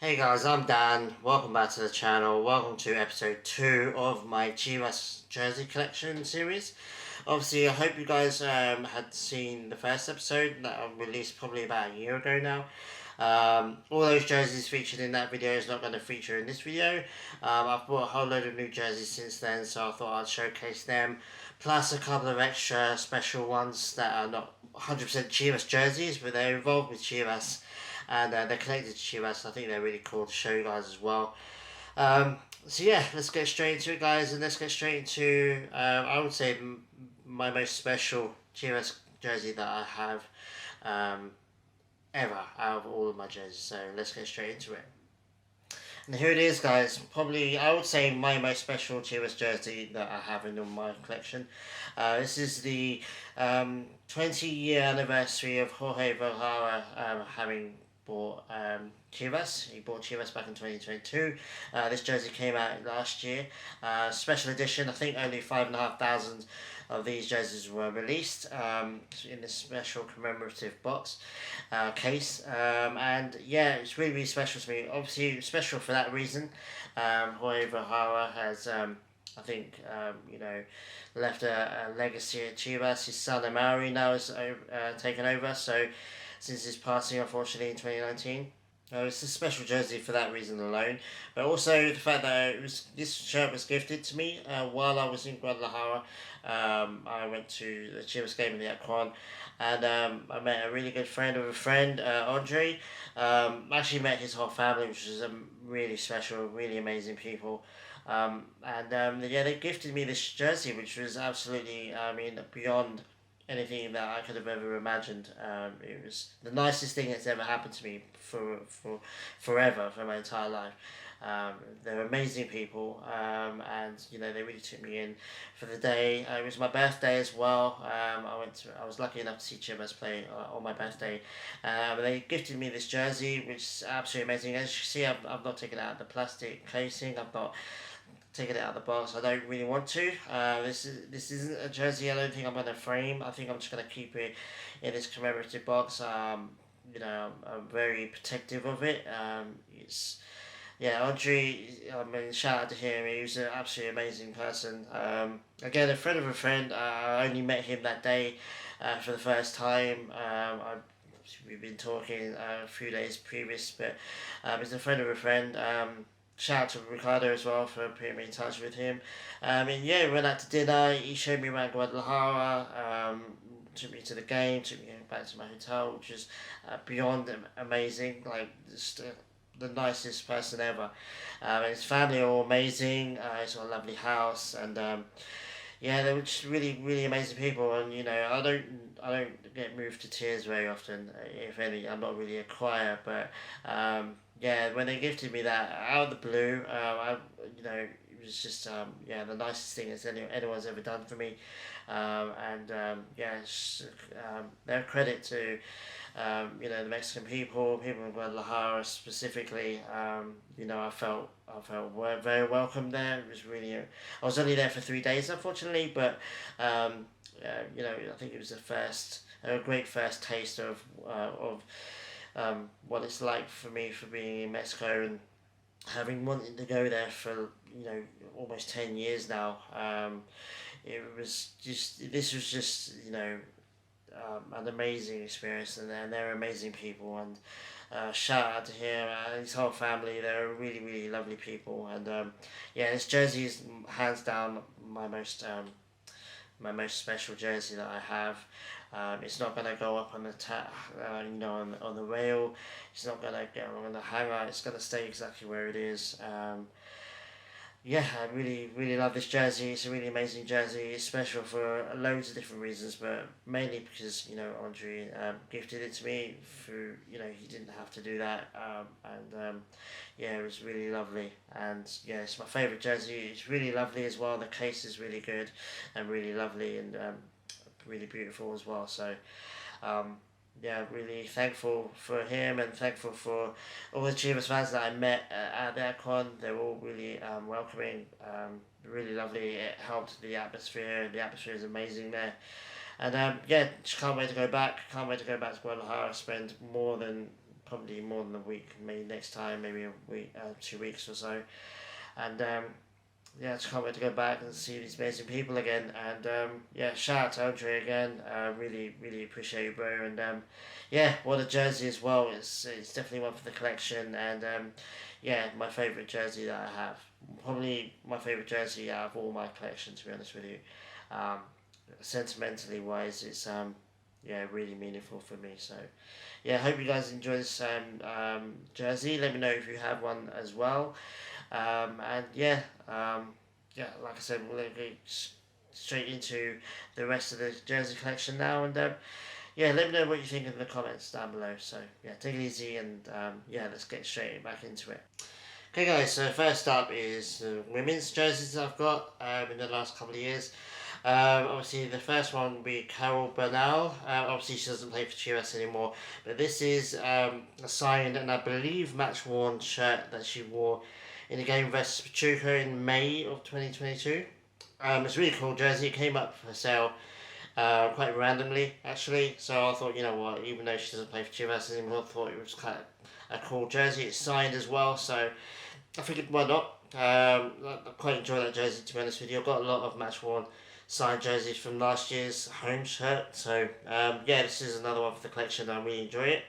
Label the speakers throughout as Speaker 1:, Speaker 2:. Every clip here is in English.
Speaker 1: Hey guys, I'm Dan. Welcome back to the channel. Welcome to episode 2 of my Chivas jersey collection series. Obviously, I hope you guys had seen the first episode that I released probably about a year ago now. All those jerseys featured in that video is not going to feature in this video. I've bought a whole load of new jerseys since then, so I thought I'd showcase them. Plus a couple of extra special ones that are not 100% Chivas jerseys, but they're involved with Chivas and they're connected to Chivas. I think they're really cool to show you guys as well. So yeah, let's get straight into it, guys, and let's get straight into I would say my most special Chivas jersey that I have ever out of all of my jerseys. So let's get straight into it. And here it is, guys. Probably, I would say, my most special Chivas jersey that I have in my collection. This is the 20-year anniversary of Jorge Vergara having bought Chivas. He bought Chivas back in 2022. This jersey came out last year. Special edition. I think only 5,500 of these jerseys were released in this special commemorative box case. And yeah, it's really, really special to me. Obviously, special for that reason. Jorge Vergara has, I think, left a legacy at Chivas. His son Amari now has taken over. So since his passing, unfortunately, in 2019. It's a special jersey for that reason alone, but also the fact that this shirt was gifted to me while I was in Guadalajara. I went to the Chivas game in the Akron, and I met a really good friend of a friend, Andre. Actually met his whole family, which was really special, really amazing people. Yeah, they gifted me this jersey, which was absolutely, beyond anything that I could have ever imagined. It was the nicest thing that's ever happened to me for forever, for my entire life. They're amazing people, and they really took me in for the day. It was my birthday as well. I was lucky enough to see Chivas play on my birthday. They gifted me this jersey, which is absolutely amazing. As you can see, I've not taken out the plastic casing. I've not taking it out of the box. I don't really want to. This isn't a jersey. I don't think I'm gonna frame. I think I'm just gonna keep it in this commemorative box. I'm very protective of it. It's Yeah, Audrey. I mean, shout out to him. He was an absolutely amazing person. Again, a friend of a friend. I only met him that day for the first time. We've been talking a few days previous, but he's a friend of a friend. Shout out to Ricardo as well for putting me in touch with him. And yeah, we went out to dinner. He showed me around Guadalajara. Took me to the game. Took me back to my hotel, which was beyond amazing. Like just the nicest person ever. His family are all amazing. He's got a lovely house, and yeah, they were just really, really amazing people. And I don't get moved to tears very often, if any. I'm not really a crier, but yeah, when they gifted me that out of the blue, it was just the nicest thing that anyone's ever done for me. Yeah, it's their credit to the Mexican people in Guadalajara specifically. I felt very welcome there. It was really. I was only there for 3 days, unfortunately, but I think it was a great first taste of what it's like for me for being in Mexico and having wanted to go there for almost 10 years now. This was just an amazing experience, and they're amazing people, and shout out to him and his whole family. They're really, really lovely people, and yeah, this jersey is hands down my most special jersey that I have. It's not gonna go up on the on the rail. It's not gonna get on the hanger. It's gonna stay exactly where it is. Yeah, I really, really love this jersey. It's a really amazing jersey. It's special for loads of different reasons, but mainly because Andre gifted it to me. Through he didn't have to do that, yeah, it was really lovely. And yeah, it's my favorite jersey. It's really lovely as well. The case is really good and really lovely and really beautiful as well. So yeah, really thankful for him and thankful for all the Chivas fans that I met at the Akron. They were all really welcoming, really lovely. It helped the atmosphere. The atmosphere is amazing there. And yeah, just can't wait to go back. Can't wait to go back to Guadalajara. Spend more than probably more than a week, maybe next time, maybe a week, 2 weeks or so. And yeah, I just can't wait to go back and see these amazing people again. And yeah, shout out to Andre again. Really, really appreciate you, bro. And yeah, what a jersey as well. It's definitely one for the collection. And yeah, my favourite jersey that I have. Probably my favourite jersey out of all my collection, to be honest with you. Um, Sentimentally wise, it's yeah, really meaningful for me. So yeah, hope you guys enjoy this jersey. Let me know if you have one as well. And yeah, yeah, like I said, we'll go straight into the rest of the jersey collection now. And yeah, let me know what you think in the comments down below. So yeah, take it easy and yeah, let's get straight back into it. Okay, guys. So first up is the women's jerseys I've got in the last couple of years. Obviously, the first one will be Carol Bernal. Obviously, she doesn't play for Chivas anymore, but this is a signed and I believe match worn shirt that she wore in the game versus Pachuca in May of 2022. It's a really cool jersey. It came up for sale quite randomly, actually. So I thought, you know what, even though she doesn't play for Chivas anymore, I thought it was kind of a cool jersey. It's signed as well, so I figured why not. I quite enjoy that jersey, to be honest with you. I've got a lot of match worn signed jerseys from last year's home shirt. So yeah, this is another one for the collection. I really enjoy it.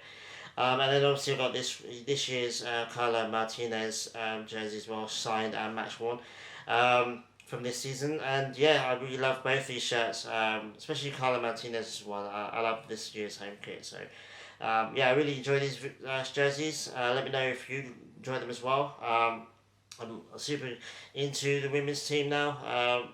Speaker 1: And then obviously I've got this year's Carla Martinez jersey as well, signed and match worn from this season. And yeah, I really love both these shirts, especially Carla Martinez as well. I love this year's home kit. So yeah, I really enjoy these jerseys. Let me know if you enjoy them as well. I'm super into the women's team now.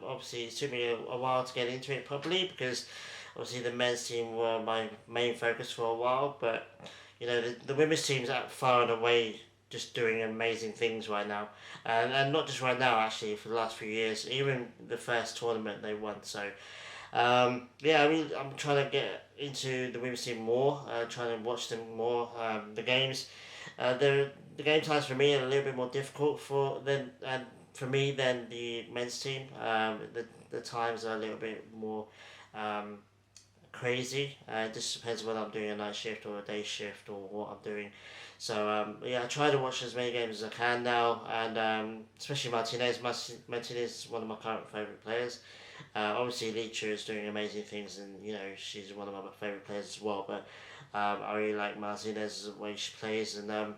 Speaker 1: Obviously, it took me a while to get into it properly because obviously the men's team were my main focus for a while. But you know, the women's team's out far and away just doing amazing things right now. And not just right now, actually, for the last few years, even the first tournament they won. So yeah, I mean, I'm trying to get into the women's team more, trying to watch them more, the games. The game times for me are a little bit more difficult for me than the men's team. The times are a little bit more um, crazy. It just depends whether I'm doing a night shift or a day shift or what I'm doing. So yeah, I try to watch as many games as I can now, and especially Martinez. Martinez is one of my current favourite players. Obviously, Licha is doing amazing things, and you know she's one of my favourite players as well. But I really like Martinez the way she plays, and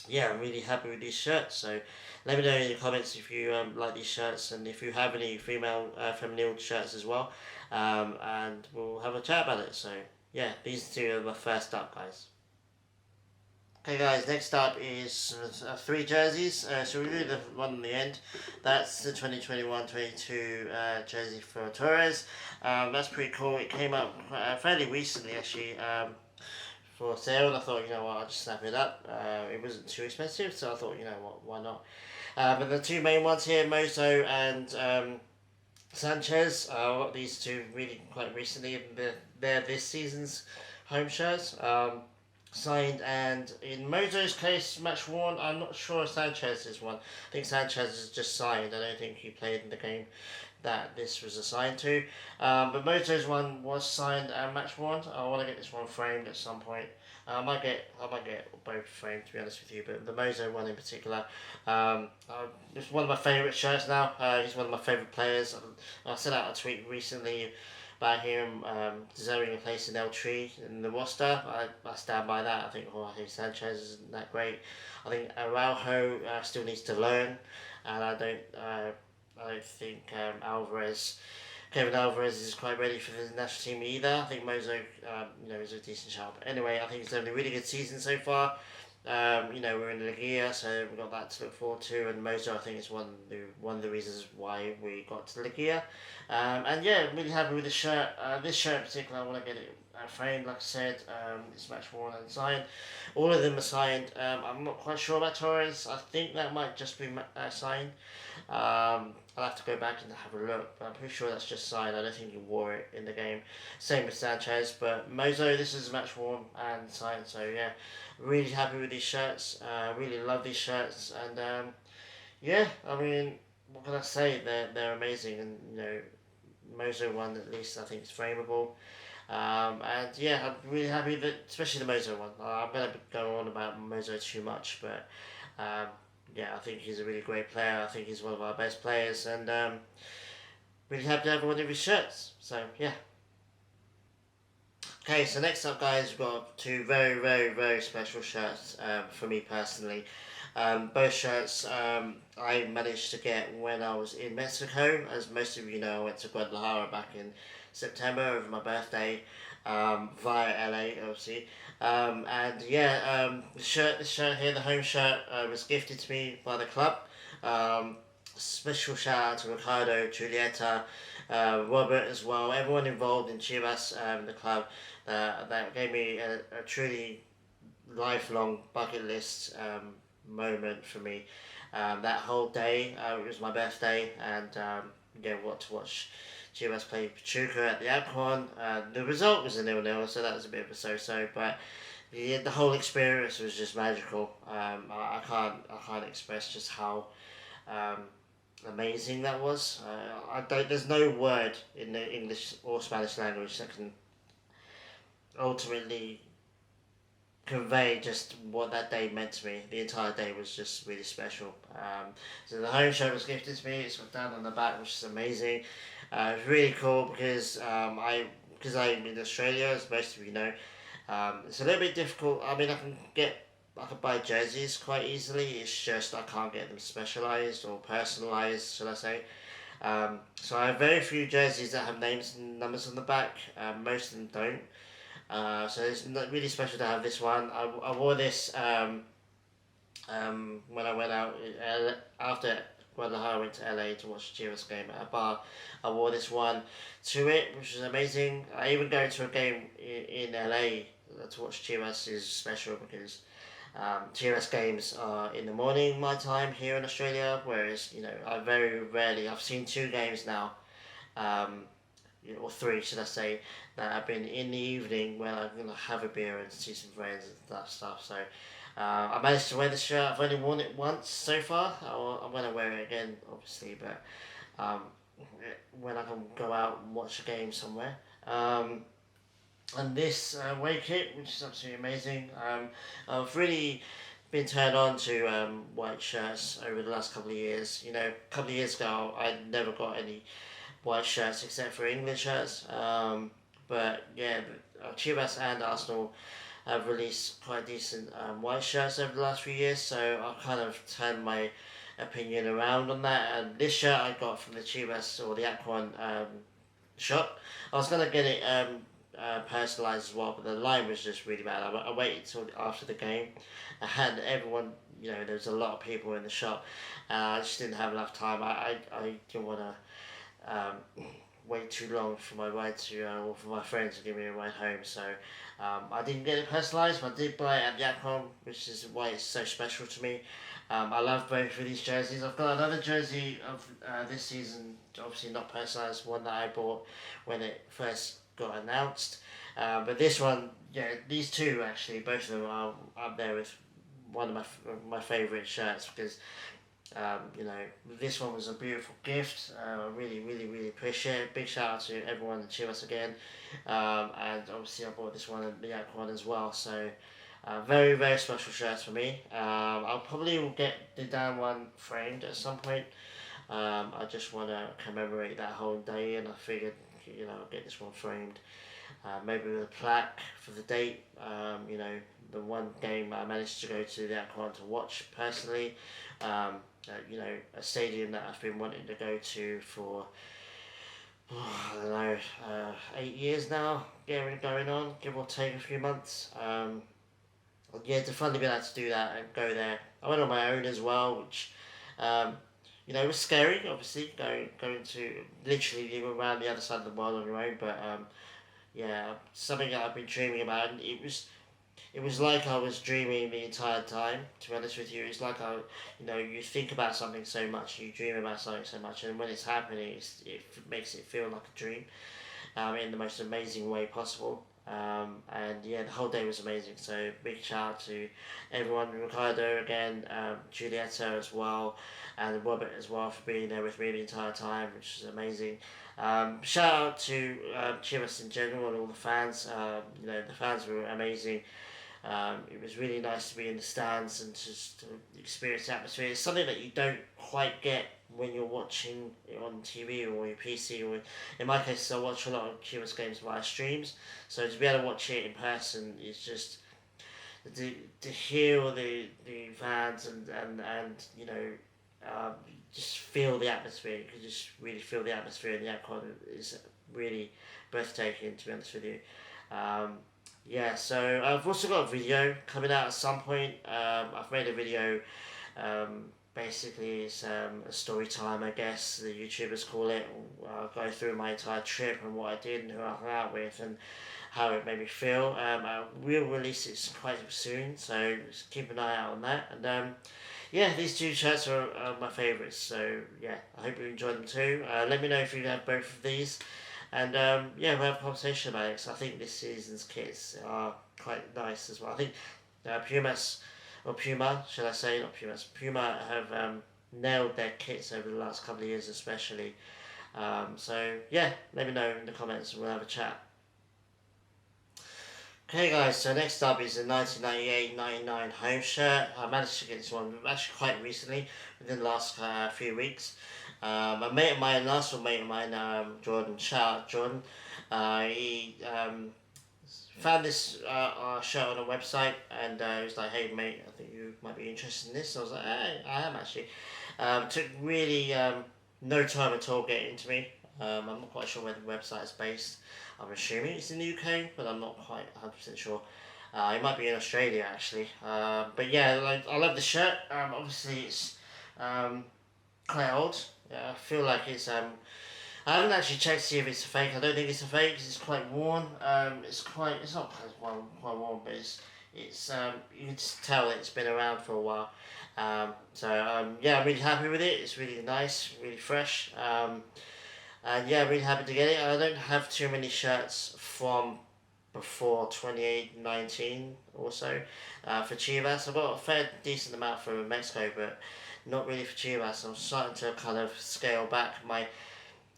Speaker 1: yeah, I'm really happy with these shirts. So let me know in the comments if you like these shirts and if you have any feminine shirts as well. And we'll have a chat about it. So yeah, these two are my first up, guys. Okay, guys, next up is three jerseys. So we do the one in the end. That's the 2021-22 jersey for Torres. That's pretty cool. It came up fairly recently, actually. For sale, and I thought, you know what, I'll just snap it up. It wasn't too expensive, so I thought, you know what, why not? But the two main ones here, Mozo and Sanchez, I got these two really quite recently. They're this season's home shirts. Signed, and in Mozo's case, match worn. I'm not sure Sanchez's one. I think Sanchez is just signed. I don't think he played in the game that this was assigned to. But Mozo's one was signed and match worn. I want to get this one framed at some point. I might get both framed, to be honest with you. But the Mozo one in particular, it's one of my favourite shirts now. He's one of my favourite players. I sent out a tweet recently about him deserving a place in L3 in the roster. I stand by that. I think Jorge Sanchez isn't that great. I think Araujo still needs to learn, and I don't think Kevin Alvarez is quite ready for the national team either. I think Mozo, you know, is a decent shout. But anyway, I think he's having a really good season so far. You know, we're in the Liga, so we've got that to look forward to. And Mozo, I think, is one of the reasons why we got to the Liga. And yeah, I'm really happy with the shirt. This shirt in particular, I want to get it framed, like I said. It's match worn and signed. All of them are signed. I'm not quite sure about Torres. I think that might just be signed. I'll have to go back and have a look, but I'm pretty sure that's just signed. I don't think he wore it in the game. Same with Sanchez, but Mozo, this is match worn and signed. So yeah, really happy with these shirts. Really love these shirts, and yeah, I mean, what can I say? They're amazing, and you know, Mozo one at least I think is frameable. And yeah, I'm really happy that, especially the Mozo one. I'm going to go on about Mozo too much, but um, yeah, I think he's a really great player. I think he's one of our best players, and really happy to have one of his shirts. So yeah. Okay, so next up, guys, we've got two very, very, very special shirts for me personally. Both shirts I managed to get when I was in Mexico. As most of you know, I went to Guadalajara back in September over my birthday via LA, obviously. And yeah, this shirt here, the home shirt, was gifted to me by the club. Um, Special shout out to Ricardo, Julieta, Robert as well, everyone involved in Chivas, the club, that gave me a truly lifelong bucket list moment for me. That whole day, it was my birthday, and yeah, got to watch Chivas play Pachuca at the Aquan. The result was a 0-0, so that was a bit of a so-so, but the whole experience was just magical. I can't express just how um, amazing that was. I don't. There's no word in the English or Spanish language that can ultimately convey just what that day meant to me. The entire day was just really special. So the home show was gifted to me. It's got down on the back, which is amazing. It's really cool because I'm in Australia, as most of you know. It's a little bit difficult. I mean, I can buy jerseys quite easily. It's just I can't get them specialized or personalized, should I say? So I have very few jerseys that have names and numbers on the back. Most of them don't. So it's not really special to have this one. I wore this when I went out after Guadalajara. I went to LA to watch the Chivas game at a bar. I wore this one to it, which was amazing. I even go to a game in LA to watch Chivas is special because Chivas games are in the morning my time here in Australia, whereas I very rarely I've seen two games now. Um, or three, should I say, that have been in the evening when I'm gonna have a beer and see some friends and that stuff. So I managed to wear the shirt. I've only worn it once so far. I'm gonna wear it again, obviously, but um, when I can go out and watch a game somewhere. And this away kit, which is absolutely amazing. I've really been turned on to white shirts over the last couple of years. A couple of years ago, I never got any white shirts except for England shirts. But yeah, Chivas and Arsenal have released quite decent white shirts over the last few years, so I've kind of turned my opinion around on that. And this shirt I got from the Chivas or the Aquan shop. I was gonna get it personalised as well, but the line was just really bad. I waited till after the game, and everyone, there was a lot of people in the shop. I just didn't have enough time. I didn't want to wait too long for my ride to or for my friends to give me a ride home. So I didn't get it personalised, but I did buy it at Yakon, which is why it's so special to me. I love both of these jerseys. I've got another jersey of this season, obviously not personalised, one that I bought when it first got announced. But this one, yeah, these two actually, both of them are up there with one of my favourite shirts because this one was a beautiful gift. Really, really, really appreciate it. Big shout out to everyone at Chivas again. And obviously, I bought this one and the Yak one as well. So, very, very special shirts for me. I'll probably will get the down one framed at some point. I just want to commemorate that whole day, and I figured, I'll get this one framed. Maybe with a plaque for the date. The one game I managed to go to the Aquan to watch personally. A stadium that I've been wanting to go to for I don't know 8 years now, going on, give or take a few months. Yeah, to finally be able to do that and go there. I went on my own as well, which it was scary. Obviously, going to literally around the other side of the world on your own, but yeah, something that I've been dreaming about. And it was like I was dreaming the entire time. To be honest with you, it's like you think about something so much, you dream about something so much, and when it's happening, it makes it feel like a dream, in the most amazing way possible. And yeah, the whole day was amazing. So big shout out to everyone, Ricardo again, Julieta as well, and Robert as well for being there with me the entire time, which is amazing. Shout out to Chivas in general and all the fans. The fans were amazing. It was really nice to be in the stands and just to experience the atmosphere. It's something that you don't quite get when you're watching it on TV or your PC. Or in my case, I watch a lot of Chivas games via streams, so to be able to watch it in person is just to hear all the fans and just feel the atmosphere. You can just really feel the atmosphere, and the outcome is really breathtaking, to be honest with you. Um, yeah, so I've also got a video coming out at some point. I've made a video. Basically, it's a story time, I guess the YouTubers call it. I'll go through my entire trip and what I did and who I hung out with and how it made me feel. I will release it quite soon, so just keep an eye out on that. And yeah, these two shirts are my favourites. So yeah, I hope you enjoy them too. Let me know if you have both of these. And yeah, we'll have a conversation about it. So I think this season's kits are quite nice as well. I think Pumas, or Puma, should I say, not Pumas, Puma have nailed their kits over the last couple of years, especially. So yeah, let me know in the comments and we'll have a chat. Okay guys, so next up is the 1998-99 home shirt. I managed to get this one actually quite recently, within the last few weeks. A mate of mine, last one mate of mine, Jordan, shout out Jordan, he found this shirt on a website and he was like, hey mate, I think you might be interested in this. So I was like, hey, I am actually. Took really no time at all getting to me. I'm not quite sure where the website is based. I'm assuming it's in the UK, but I'm not quite 100% sure. It might be in Australia actually. But yeah, like, I love the shirt. Obviously, it's quite old. Yeah, I feel like it's. I haven't actually checked to see if it's a fake. I don't think it's a fake because it's quite worn. It's quite. It's not quite worn, but it's. You can just tell it's been around for a while. Yeah, I'm really happy with it. It's really nice, really fresh. And yeah, really happy to get it. I don't have too many shirts from before 2019 or so for Chivas. I've got a fair decent amount from Mexico, but not really for Chivas. I'm starting to kind of scale back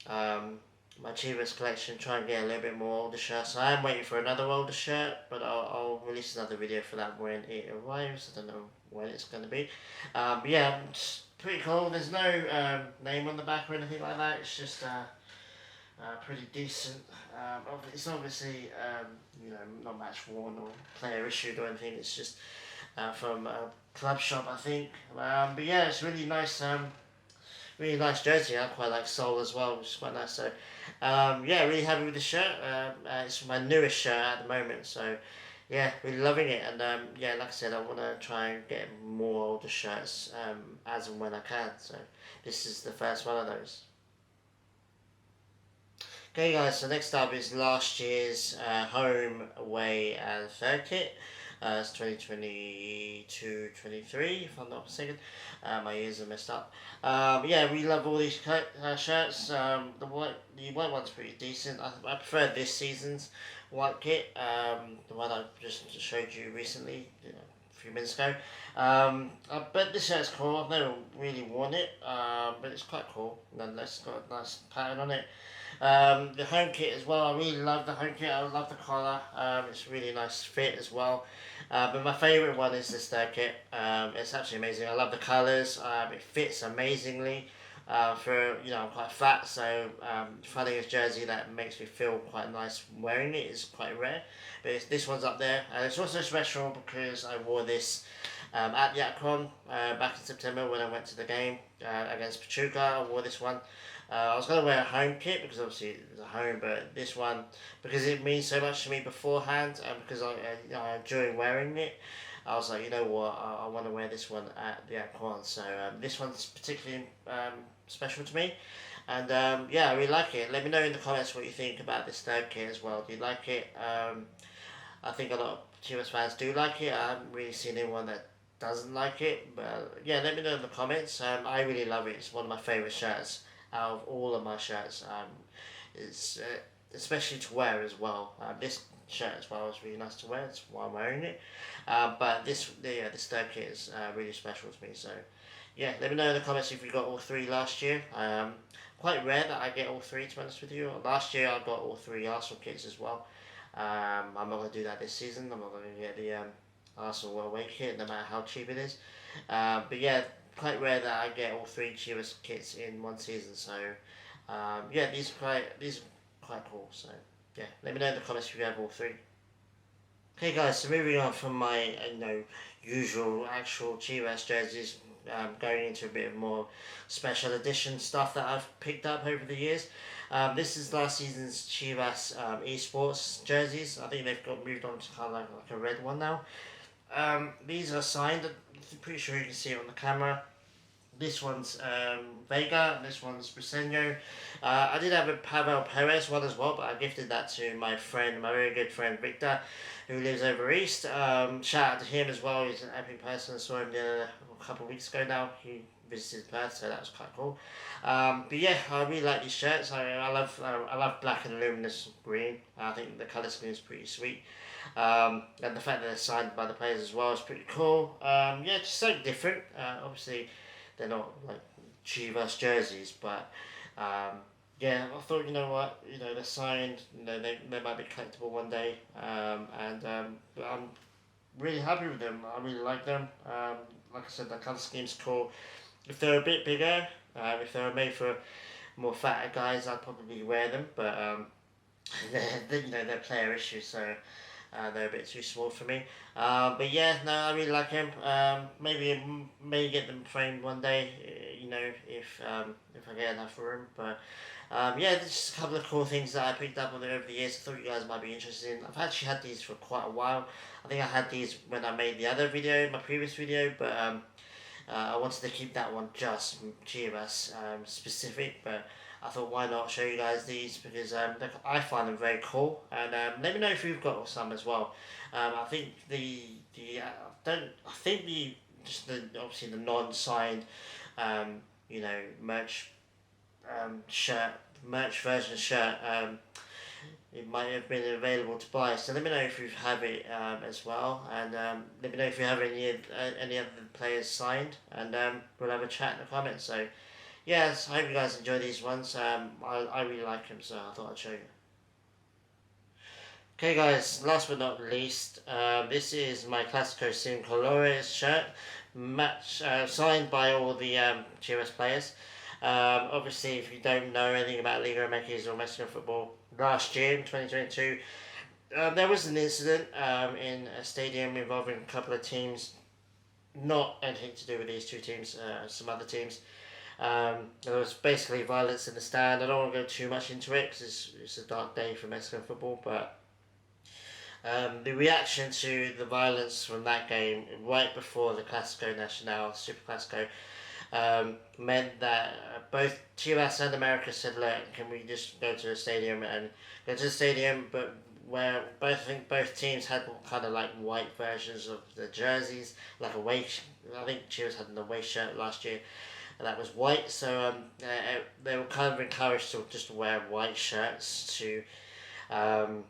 Speaker 1: um, my Chivas collection, try and get a little bit more older shirts. I am waiting for another older shirt, but I'll release another video for that when it arrives. I don't know when it's going to be. But yeah, it's pretty cool. There's no name on the back or anything like that. It's just pretty decent. It's obviously not match worn or player issued or anything. It's just from a club shop, I think. But yeah, it's really nice. Really nice jersey. I quite like Soul as well, which is quite nice. So yeah, really happy with the shirt. It's my newest shirt at the moment. So yeah, really loving it. And yeah, like I said, I want to try and get more older shirts as and when I can. So this is the first one of those. Okay guys, so next up is last year's home, away and third kit. It's 2022-23 if I'm not mistaken. My ears are messed up. Yeah, we love all these shirts. The white one's pretty decent. I prefer this season's white kit. The one I just showed you recently, a few minutes ago. But this shirt's cool. I've never really worn it, but it's quite cool. Nonetheless, it's got a nice pattern on it. The home kit as well, I really love the home kit, I love the collar, it's a really nice fit as well. But my favourite one is this third kit. It's absolutely amazing. I love the colours, it fits amazingly. I'm quite fat, so finding a jersey that makes me feel quite nice wearing it is quite rare. But this one's up there. And it's also special because I wore this at the Akron back in September when I went to the game against Pachuca. I wore this one. I was going to wear a home kit because obviously it was a home, but this one, because it means so much to me beforehand and because I enjoy wearing it, I was like, you know what, I want to wear this one at the Aquan. So this one's particularly special to me. And yeah, I really like it. Let me know in the comments what you think about this third kit as well. Do you like it? I think a lot of Chivas fans do like it. I haven't really seen anyone that doesn't like it. But yeah, let me know in the comments. I really love it. It's one of my favourite shirts out of all of my shirts. It's especially to wear as well. This shirt as well. It's really nice to wear. It's why I'm wearing it. But this third kit is really special to me. So yeah, let me know in the comments if you got all three last year. Quite rare that I get all three, to be honest with you. Last year I got all three Arsenal kits as well. I'm not going to do that this season. I'm not going to get the Arsenal away kit, no matter how cheap it is. But yeah, quite rare that I get all three Chivas kits in one season. So yeah, these are quite cool. So yeah, let me know in the comments if you have all three. Okay, guys. So moving on from my usual actual Chivas jerseys, going into a bit of more special edition stuff that I've picked up over the years. This is last season's Chivas esports jerseys. I think they've got moved on to kind of like a red one now. These are signed. I'm pretty sure you can see it on the camera. This one's Vega, this one's Briseño. I did have a Pavel Perez one as well, but I gifted that to my friend, my very good friend Victor, who lives over east. Shout out to him as well. He's an epic person. I saw him a couple of weeks ago now. He visited Perth, so that was quite cool. But yeah, I really like these shirts. I love black and luminous green. I think the colour scheme is pretty sweet. And the fact that they're signed by the players as well is pretty cool. Yeah, just something different. Obviously, they're not like Chivas jerseys, but yeah, I thought, you know what, they're signed. They might be collectible one day, but I'm really happy with them. I really like them. Like I said, the colour scheme's cool. If they're a bit bigger, if they were made for more fatter guys, I'd probably wear them. But they're player issues, so they're a bit too small for me. But yeah, no, I really like them. Maybe may get them framed one day, if I get enough room. But yeah, there's just a couple of cool things that I picked up on there over the years. I thought you guys might be interested in. I've actually had these for quite a while. I think I had these when I made the other video, my previous video, but I wanted to keep that one just Chivas specific, but I thought why not show you guys these because I find them very cool, and let me know if you've got some as well. I think don't I think the just the obviously the non-signed merch shirt merch version shirt, it might have been available to buy. So let me know if you have it as well, and let me know if you have any other players signed, and we'll have a chat in the comments. So yes, I hope you guys enjoy these ones. I really like them, so I thought I'd show you. Okay, guys. Last but not least, this is my Classico Sin Colores shirt, signed by all the Chivas players. Obviously, if you don't know anything about Liga MX or Mexican football, last year in 2022, there was an incident in a stadium involving a couple of teams, not anything to do with these two teams, some other teams. There was basically violence in the stand. I don't want to go too much into it because it's a dark day for Mexican football, but the reaction to the violence from that game right before the Clásico Nacional, Super Clásico, meant that both Chivas and America said, "Look, can we just go to the stadium and go to the stadium?" But where I think both teams had kind of like white versions of the jerseys, like I think Chivas had an away shirt last year, and that was white. So they were kind of encouraged to just wear white shirts um,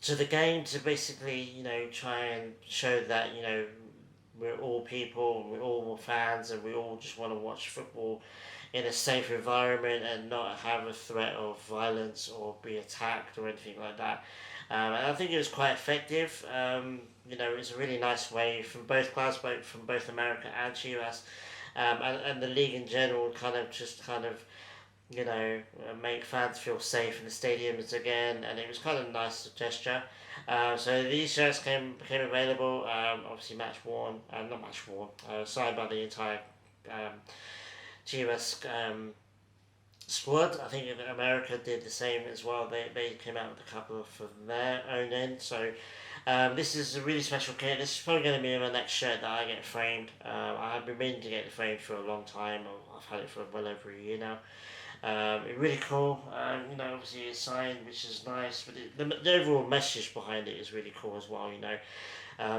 Speaker 1: to the game to basically try and show that we're all people, we're all fans, and we all just want to watch football in a safe environment and not have a threat of violence or be attacked or anything like that. And I think it was quite effective. It was a really nice way from both clubs, from both America and Chivas, and the league in general, kind of make fans feel safe in the stadiums again, and it was kind of a nice gesture. So these shirts became available, obviously not match worn, signed by the entire Chivas squad. I think America did the same as well. They came out with a couple from their own end. So this is a really special kit. This is probably going to be my next shirt that I get framed. I have been meaning to get it framed for a long time. I've had it for well over a year now. It's really cool. Obviously it's signed, which is nice, but the overall message behind it is really cool as well.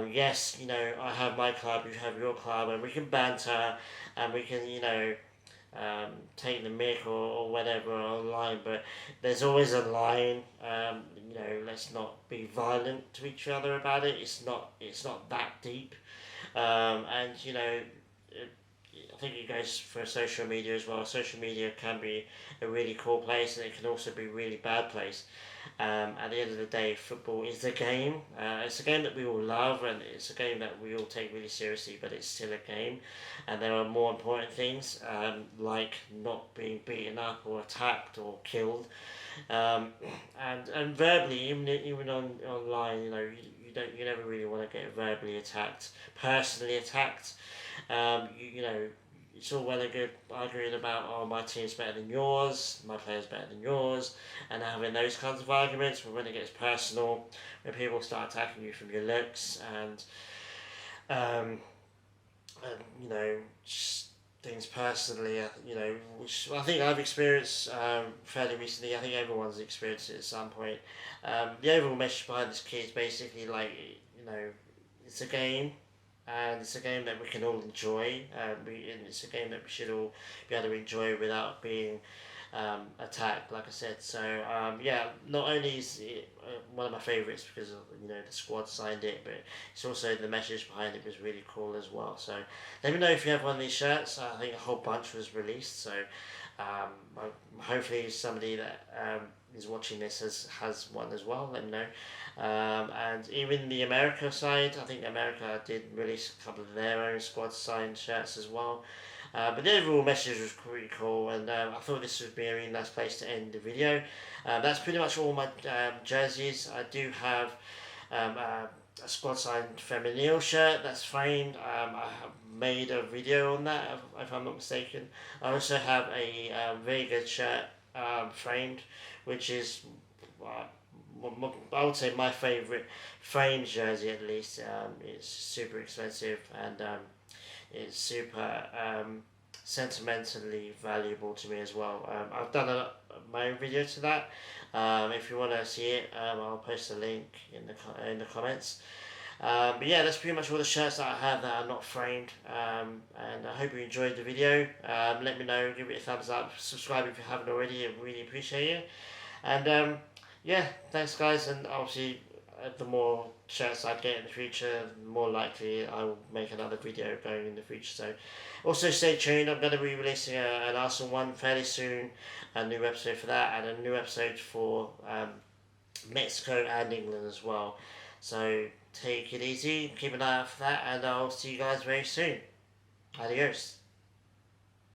Speaker 1: Yes, I have my club, you have your club, and we can banter, and we can take the mick or whatever online, but there's always a line. Let's not be violent to each other about it. It's not that deep, and I think it goes for social media as well. Social media can be a really cool place, and it can also be a really bad place. At the end of the day, football is a game. It's a game that we all love, and it's a game that we all take really seriously. But it's still a game, and there are more important things, like not being beaten up or attacked or killed, and verbally, even online, you never really want to get verbally attacked, personally attacked. It's all well and good arguing about, oh, my team's better than yours, my player's better than yours, and having those kinds of arguments. But when it gets personal, when people start attacking you from your looks um, and just things personally, which I think I've experienced fairly recently. I think everyone's experienced it at some point. The overall message behind this kit is basically like, it's a game, and it's a game that we can all enjoy. And it's a game that we should all be able to enjoy without being attacked, like I said. So yeah, not only is it one of my favourites because of, the squad signed it, but it's also the message behind it was really cool as well. So let me know if you have one of these shirts. I think a whole bunch was released, so hopefully somebody that is watching this has one as well. Let me know. And even the America side, I think America did release a couple of their own squad signed shirts as well. But the overall message was pretty cool, and I thought this would be a really nice place to end the video. That's pretty much all my jerseys. I do have a squad signed feminine shirt that's framed. I have made a video on that, if I'm not mistaken. I also have a very good shirt framed, which is I would say my favourite framed jersey at least. It's super expensive, and it's super sentimentally valuable to me as well. I've done my own video to that. If you want to see it, I'll post a link in the comments. But yeah, that's pretty much all the shirts that I have that are not framed. And I hope you enjoyed the video. Let me know, give it a thumbs up, subscribe if you haven't already. I really appreciate it. And yeah, thanks guys. And obviously, the more shirts I get in the future, the more likely I will make another video going in the future. So also stay tuned. I'm going to be releasing an Arsenal one fairly soon, a new episode for that, and a new episode for Mexico and England as well. So take it easy, keep an eye out for that, and I'll see you guys very soon. Adios.